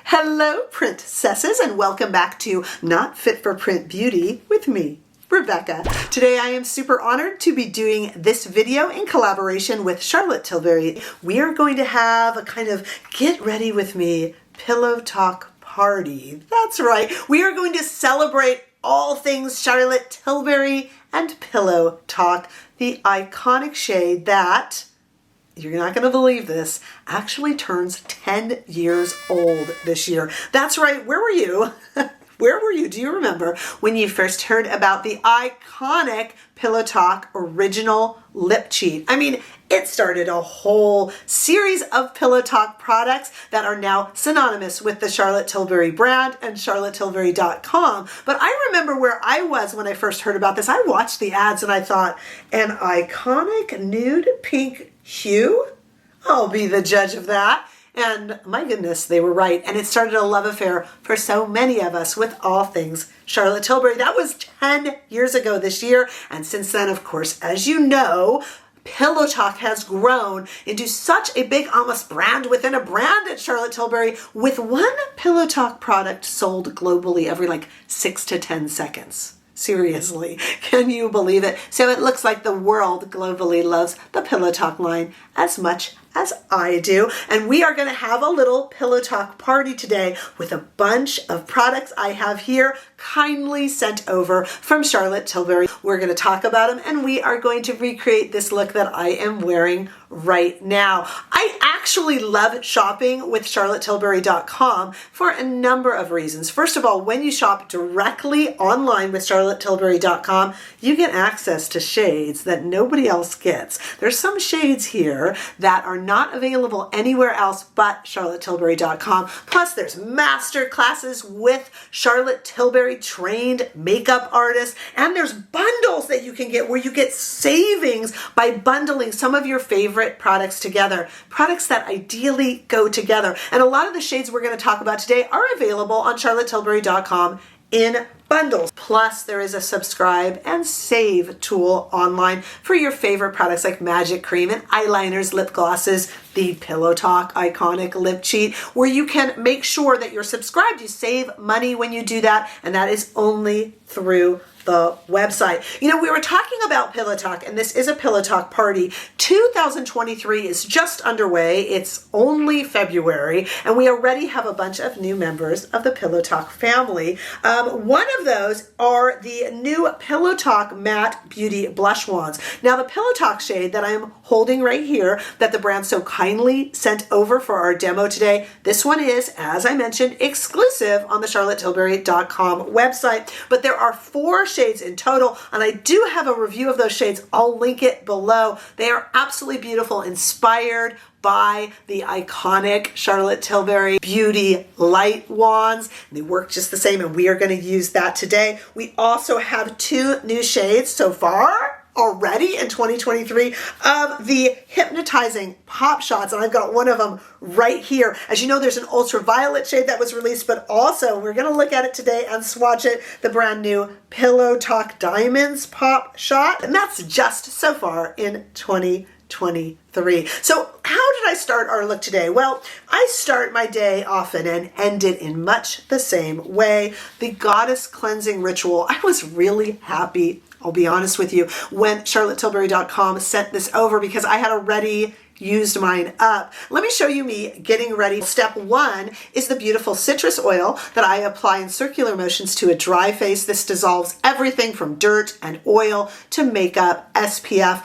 Hello, princesses, and welcome back to Not Fit for Print Beauty with me, Rebecca. Today I am super honored to be doing this video in collaboration with Charlotte Tilbury. We are going to have a kind of get ready with me pillow talk party. That's right. We are going to celebrate all things Charlotte Tilbury and pillow talk, the iconic shade that, you're not going to believe this, actually turns 10 years old this year. That's right. Where were you? Where were you? Do you remember when you first heard about the iconic Pillow Talk Original Lip Cheat? I mean, it started a whole series of Pillow Talk products that are now synonymous with the Charlotte Tilbury brand and charlottetilbury.com. But I remember where I was when I first heard about this. I watched the ads and I thought, an iconic nude pink hue? I'll be the judge of that. And my goodness, they were right. And it started a love affair for so many of us with all things Charlotte Tilbury. That was 10 years ago this year. And since then, of course, as you know, Pillow Talk has grown into such a big, almost brand within a brand at Charlotte Tilbury, with one Pillow Talk product sold globally every like 6 to 10 seconds. Seriously, can you believe it? So it looks like the world globally loves the Pillow Talk line as much as I do. And we are going to have a little Pillow Talk party today with a bunch of products I have here kindly sent over from Charlotte Tilbury. We're going to talk about them and we are going to recreate this look that I am wearing right now. I actually love shopping with charlottetilbury.com for a number of reasons. First of all, when you shop directly online with charlottetilbury.com, you get access to shades that nobody else gets. There's some shades here that are not available anywhere else but charlottetilbury.com. Plus, there's master classes with Charlotte Tilbury trained makeup artists, and there's bundles that you can get where you get savings by bundling some of your favorite products together, products that ideally go together. And a lot of the shades we're going to talk about today are available on charlottetilbury.com in bundles. Plus, there is a subscribe and save tool online for your favorite products like Magic Cream and eyeliners, lip glosses, the Pillow Talk iconic lip cheat, where you can make sure that you're subscribed. You save money when you do that, and that is only through the website. You know, we were talking about Pillow Talk, and this is a Pillow Talk party. 2023 is just underway. It's only February, and we already have a bunch of new members of the Pillow Talk family. One of those are the new Pillow Talk Matte Beauty Blush Wands. Now, the Pillow Talk shade that I'm holding right here, that the brand so kindly sent over for our demo today, this one is, as I mentioned, exclusive on the charlottetilbury.com website. But there are 4 shades in total, and I do have a review of those shades. I'll link it below. They are absolutely beautiful, inspired by the iconic Charlotte Tilbury Beauty Light Wands. They work just the same, and we are going to use that today. We also have 2 new shades so far already in 2023 of the Hypnotizing Pop Shots, and I've got one of them right here. As you know, there's an ultraviolet shade that was released, but also we're going to look at it today and swatch it, the brand new Pillow Talk Diamonds Pop Shot, and that's just so far in 2023. So how did I start our look today? Well, I start my day often and end it in much the same way. The goddess cleansing ritual. I was really happy, I'll be honest with you, when charlottetilbury.com sent this over because I had already used mine up. Let me show you me getting ready. Step 1 is the beautiful citrus oil that I apply in circular motions to a dry face. This dissolves everything from dirt and oil to makeup, SPF.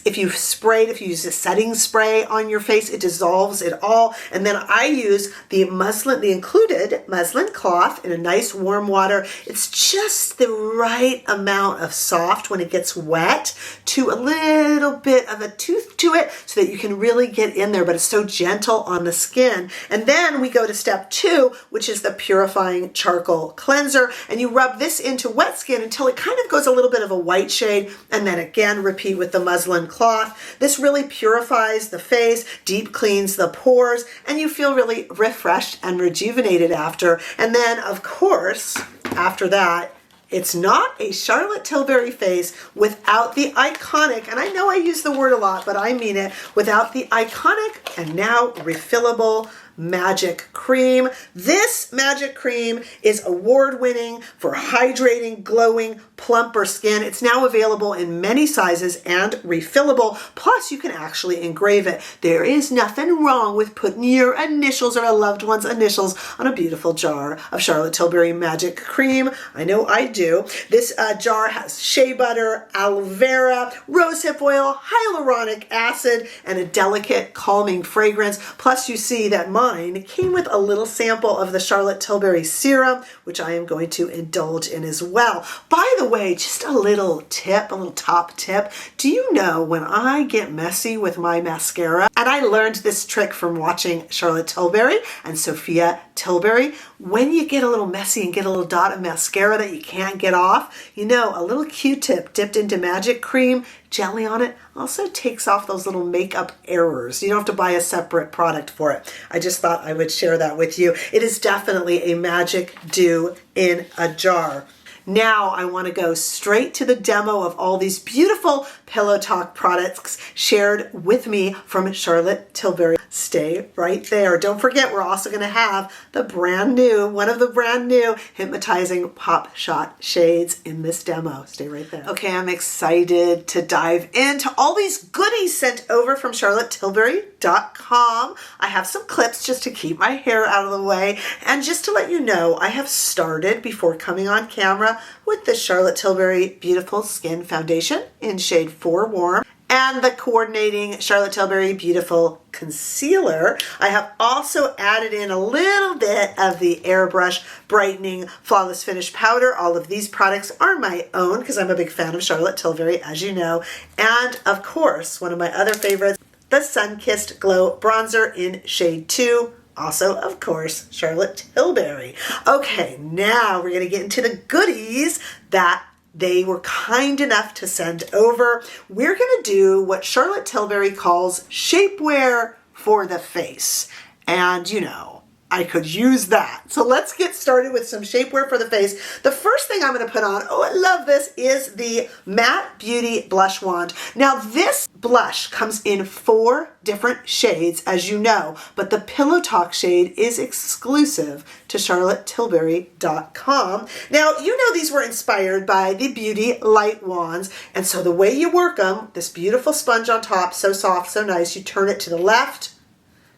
If you use a setting spray on your face, it dissolves it all. And then I use the included muslin cloth in a nice warm water. It's just the right amount of soft when it gets wet to a little bit of a tooth to it so that you can really get in there, but it's so gentle on the skin. And then we go to step 2, which is the purifying charcoal cleanser. And you rub this into wet skin until it kind of goes a little bit of a white shade. And then again, repeat with the muslin cloth. This really purifies the face, deep cleans the pores, and you feel really refreshed and rejuvenated after. And then, of course, after that, it's not a Charlotte Tilbury face without the iconic, and I know I use the word a lot, but I mean it, without the iconic and now refillable Magic Cream. This Magic Cream is award-winning for hydrating, glowing, plumper skin. It's now available in many sizes and refillable. Plus, you can actually engrave it. There is nothing wrong with putting your initials or a loved one's initials on a beautiful jar of Charlotte Tilbury Magic Cream. I know I do. This jar has shea butter, aloe vera, rosehip oil, hyaluronic acid, and a delicate calming fragrance. Plus, you see that mine came with a little sample of the Charlotte Tilbury serum, which I am going to indulge in as well. By the way, just a little tip, a little top tip. Do you know when I get messy with my mascara, and I learned this trick from watching Charlotte Tilbury and Sophia Tilbury, when you get a little messy and get a little dot of mascara that you can't get off, you know, a little Q-tip dipped into Magic Cream, jelly on it, also takes off those little makeup errors. You don't have to buy a separate product for it. I just thought I would share that with you. It is definitely a magic do in a jar. Now I want to go straight to the demo of all these beautiful Pillow Talk products shared with me from Charlotte Tilbury. Stay right there. Don't forget, we're also going to have the one of the brand new Hypnotizing Pop Shot shades in this demo. Stay right there. Okay, I'm excited to dive into all these goodies sent over from charlottetilbury.com. I have some clips just to keep my hair out of the way, and just to let you know, I have started before coming on camera with the Charlotte Tilbury Beautiful Skin Foundation in shade 4 Warm and the coordinating Charlotte Tilbury Beautiful Concealer. I have also added in a little bit of the Airbrush Brightening Flawless Finish Powder. All of these products are my own because I'm a big fan of Charlotte Tilbury, as you know. And of course, one of my other favorites, the Sun-Kissed Glow Bronzer in shade 2. Also, of course, Charlotte Tilbury. Okay, now we're going to get into the goodies that they were kind enough to send over. We're going to do what Charlotte Tilbury calls shapewear for the face. And you know, I could use that. So let's get started with some shapewear for the face. The first thing I'm going to put on, oh, I love this, is the Matte Beauty Blush Wand. Now this blush comes in 4 different shades, as you know, but the Pillow Talk shade is exclusive to charlottetilbury.com. Now, you know these were inspired by the Beauty Light Wands, and so the way you work them, this beautiful sponge on top, so soft, so nice, you turn it to the left.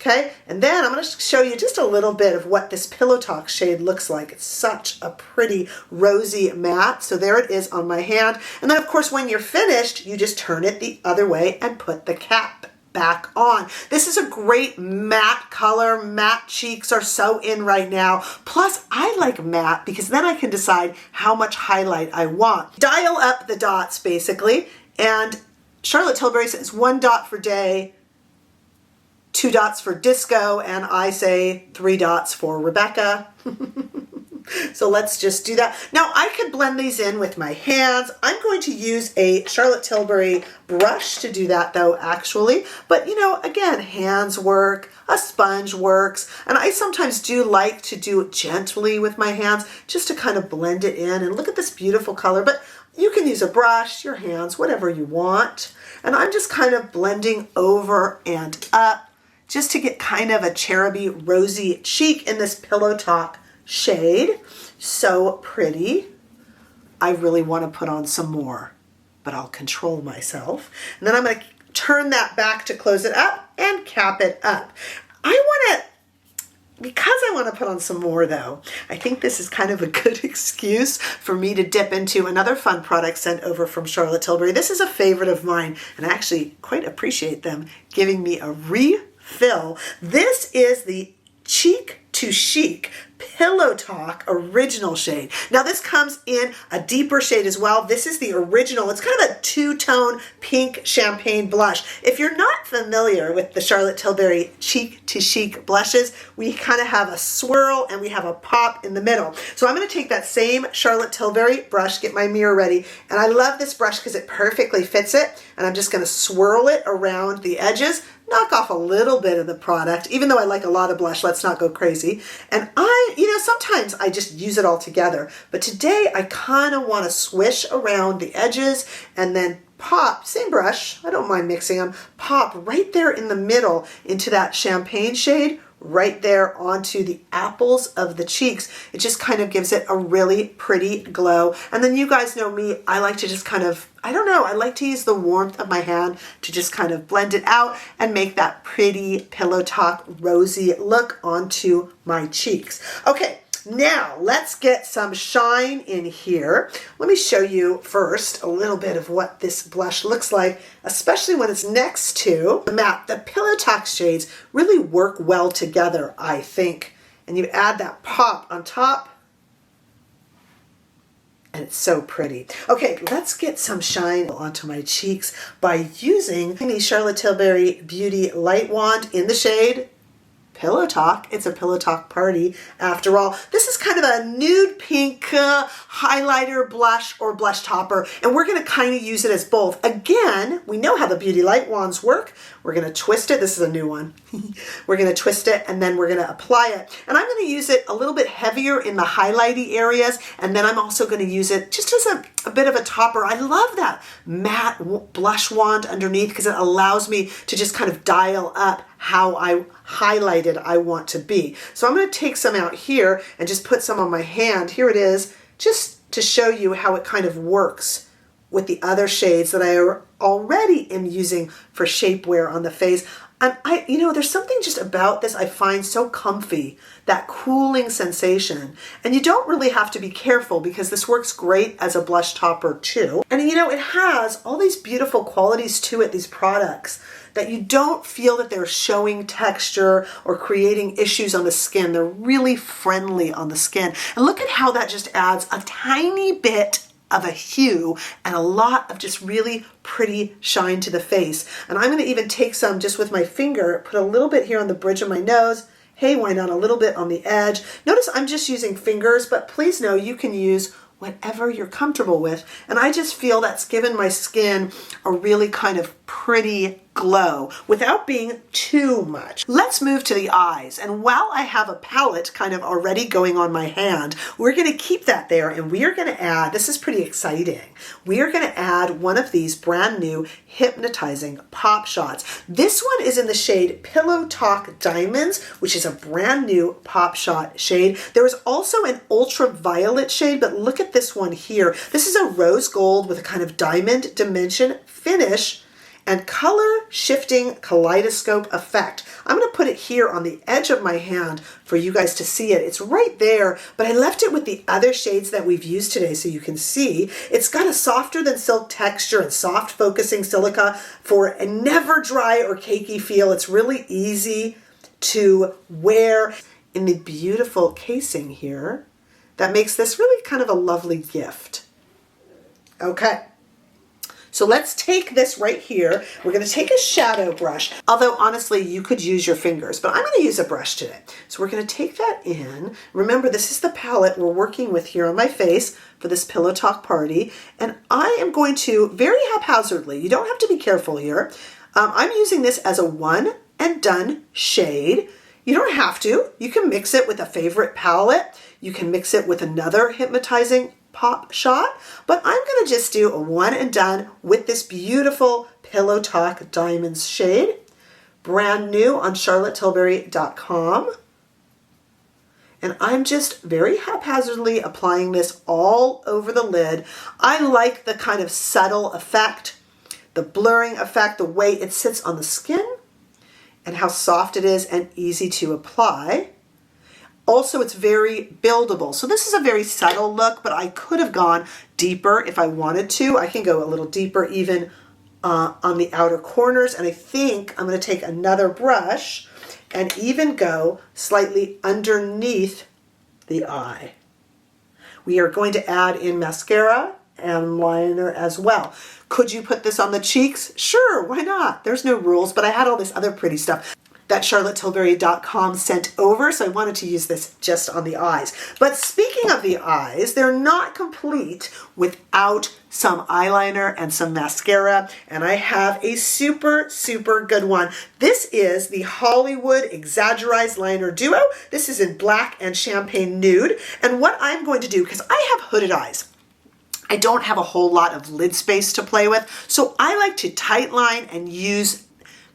Okay, and then I'm going to show you just a little bit of what this Pillow Talk shade looks like. It's such a pretty rosy matte. So there it is on my hand. And then of course when you're finished, you just turn it the other way and put the cap back on. This is a great matte color. Matte cheeks are so in right now. Plus I like matte because then I can decide how much highlight I want. Dial up the dots basically. And Charlotte Tilbury says 1 dot for day, 2 dots for disco, and I say 3 dots for Rebecca. So let's just do that. Now I could blend these in with my hands. I'm going to use a Charlotte Tilbury brush to do that though, actually. But you know, again, hands work, a sponge works, and I sometimes do like to do it gently with my hands just to kind of blend it in. And look at this beautiful color, but you can use a brush, your hands, whatever you want. And I'm just kind of blending over and up, just to get kind of a cheruby rosy cheek in this Pillow Talk shade. So pretty. I really want to put on some more, but I'll control myself. And then I'm going to turn that back to close it up and cap it up. Because I want to put on some more though, I think this is kind of a good excuse for me to dip into another fun product sent over from Charlotte Tilbury. This is a favorite of mine, and I actually quite appreciate them giving me a refill. This is the Cheek to Chic Pillow Talk original shade. Now this comes in a deeper shade as well. This is the original. It's kind of a 2-tone pink champagne blush. If you're not familiar with the Charlotte Tilbury Cheek to Chic blushes, we kind of have a swirl and we have a pop in the middle. So I'm going to take that same Charlotte Tilbury brush, get my mirror ready, and I love this brush because it perfectly fits it, and I'm just going to swirl it around the edges, knock off a little bit of the product, even though I like a lot of blush, let's not go crazy. And sometimes I just use it all together, but today I kind of want to swish around the edges and then pop, same brush, I don't mind mixing them, pop right there in the middle into that champagne shade right there onto the apples of the cheeks. It just kind of gives it a really pretty glow. And then you guys know me, I like to just kind of, I don't know, I like to use the warmth of my hand to just kind of blend it out and make that pretty pillow talk rosy look onto my cheeks. Okay. Now, let's get some shine in here. Let me show you first a little bit of what this blush looks like, especially when it's next to the matte. The Pillow Talk shades really work well together, I think. And you add that pop on top, and it's so pretty. Okay, let's get some shine onto my cheeks by using the Charlotte Tilbury Beauty Light Wand in the shade Pillow Talk. It's a Pillow Talk party after all. This is kind of a nude pink highlighter blush or blush topper, and we're going to kind of use it as both. Again, we know how the Beauty Light Wands work. We're going to twist it. This is a new one. We're going to twist it, and then we're going to apply it. And I'm going to use it a little bit heavier in the highlighty areas, and then I'm also going to use it just as a bit of a topper. I love that matte blush wand underneath because it allows me to just kind of dial up how highlighted I want to be. So I'm going to take some out here and just put some on my hand. Here it is, just to show you how it kind of works with the other shades that I already am using for shapewear on the face. And there's something just about this I find so comfy, that cooling sensation. And you don't really have to be careful because this works great as a blush topper too. And it has all these beautiful qualities to it, these products, that you don't feel that they're showing texture or creating issues on the skin. They're really friendly on the skin. And look at how that just adds a tiny bit of a hue and a lot of just really pretty shine to the face. And I'm going to even take some just with my finger, put a little bit here on the bridge of my nose. Hey, why not a little bit on the edge? Notice I'm just using fingers, but please know you can use whatever you're comfortable with. And I just feel that's given my skin a really kind of pretty glow without being too much. Let's move to the eyes. And while I have a palette kind of already going on my hand, we're going to keep that there and we are going to add, this is pretty exciting, we are going to add one of these brand new Hypnotizing Pop Shots. This one is in the shade Pillow Talk Diamonds, which is a brand new pop shot shade. There is also an ultraviolet shade, but look at this one here. This is a rose gold with a kind of diamond dimension finish and color shifting kaleidoscope effect. I'm going to put it here on the edge of my hand for you guys to see it. It's right there, but I left it with the other shades that we've used today so you can see. It's got a softer than silk texture and soft focusing silica for a never dry or cakey feel. It's really easy to wear in the beautiful casing here that makes this really kind of a lovely gift. Okay. So let's take this right here. We're going to take a shadow brush, although honestly you could use your fingers, but I'm going to use a brush today. So we're going to take that in. Remember, this is the palette we're working with here on my face for this Pillow Talk party, and I am going to very haphazardly, you don't have to be careful here, I'm using this as a one and done shade. You don't have to. You can mix it with a favorite palette. You can mix it with another Hypnotizing Pop Shot, but I'm going to just do a one and done with this beautiful Pillow Talk Diamonds shade, brand new on charlottetilbury.com. And I'm just very haphazardly applying this all over the lid. I like the kind of subtle effect, the blurring effect, the way it sits on the skin, and how soft it is and easy to apply. Also, it's very buildable. So this is a very subtle look, but I could have gone deeper if I wanted to. I can go a little deeper even on the outer corners. And I think I'm going to take another brush and even go slightly underneath the eye. We are going to add in mascara and liner as well. Could you put this on the cheeks? Sure, why not? There's no rules, but I had all this other pretty stuff that charlottetilbury.com sent over, so I wanted to use this just on the eyes. But speaking of the eyes, they're not complete without some eyeliner and some mascara, and I have a super, super good one. This is the Hollywood Exagger-Eyes Liner Duo. This is in black and champagne nude, and what I'm going to do, because I have hooded eyes, I don't have a whole lot of lid space to play with, so I like to tight line and use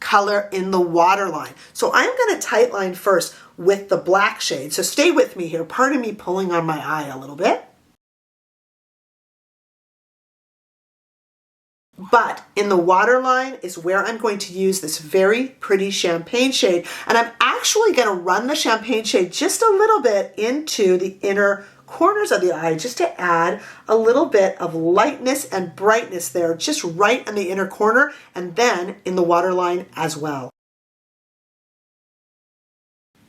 color in the waterline. So I'm going to tightline first with the black shade. So stay with me here. Pardon me pulling on my eye a little bit. But in the waterline is where I'm going to use this very pretty champagne shade. And I'm actually going to run the champagne shade just a little bit into the inner corners of the eye just to add a little bit of lightness and brightness there, just right in the inner corner and then in the waterline as well.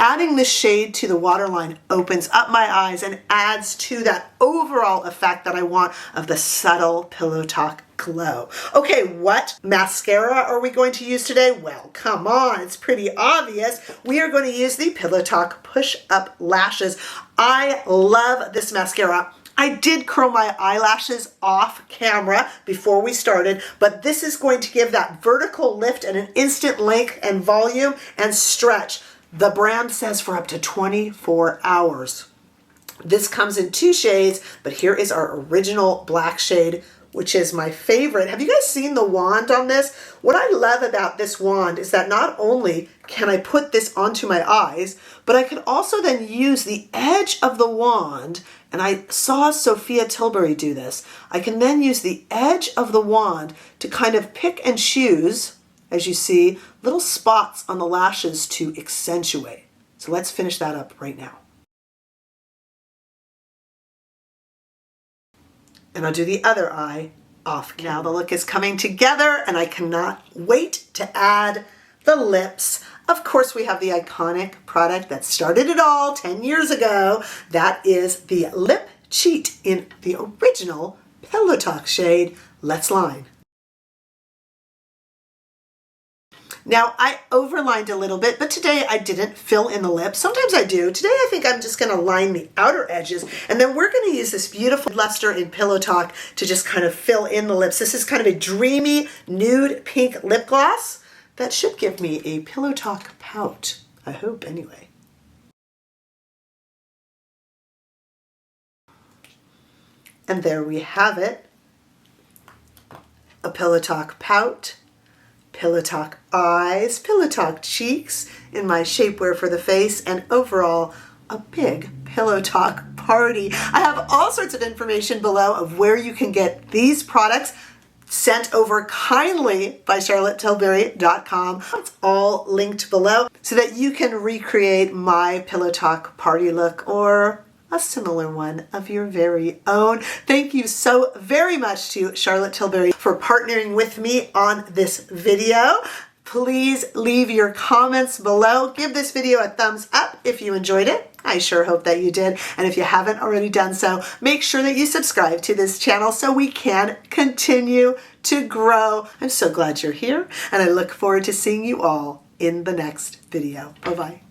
Adding this shade to the waterline opens up my eyes and adds to that overall effect that I want of the subtle Pillow Talk glow. Okay, what mascara are we going to use today? Well, come on, it's pretty obvious. We are going to use the Pillow Talk Push Up Lashes. I love this mascara. I did curl my eyelashes off camera before we started, but this is going to give that vertical lift and an instant length and volume and stretch. The brand says for up to 24 hours. This comes in 2 shades, but here is our original black shade, which is my favorite. Have you guys seen the wand on this? What I love about this wand is that not only can I put this onto my eyes, but I can also then use the edge of the wand, and I saw Sophia Tilbury do this. I can then use the edge of the wand to kind of pick and choose, as you see, little spots on the lashes to accentuate. So let's finish that up right now. And I'll do the other eye off camera. Now the look is coming together and I cannot wait to add the lips. Of course, we have the iconic product that started it all 10 years ago. That is the Lip Cheat in the original Pillow Talk shade, Let's Line. Now, I overlined a little bit, but today I didn't fill in the lips. Sometimes I do. Today I think I'm just going to line the outer edges, and then we're going to use this beautiful luster in Pillow Talk to just kind of fill in the lips. This is kind of a dreamy nude pink lip gloss that should give me a Pillow Talk pout. I hope, anyway. And there we have it. A Pillow Talk pout. Pillow Talk eyes, Pillow Talk cheeks in my shapewear for the face, and overall a big Pillow Talk party. I have all sorts of information below of where you can get these products sent over kindly by charlottetilbury.com. It's all linked below so that you can recreate my Pillow Talk party look or a similar one of your very own. Thank you so very much to Charlotte Tilbury for partnering with me on this video. Please leave your comments below. Give this video a thumbs up if you enjoyed it. I sure hope that you did. And if you haven't already done so, make sure that you subscribe to this channel so we can continue to grow. I'm so glad you're here, and I look forward to seeing you all in the next video. Bye-bye.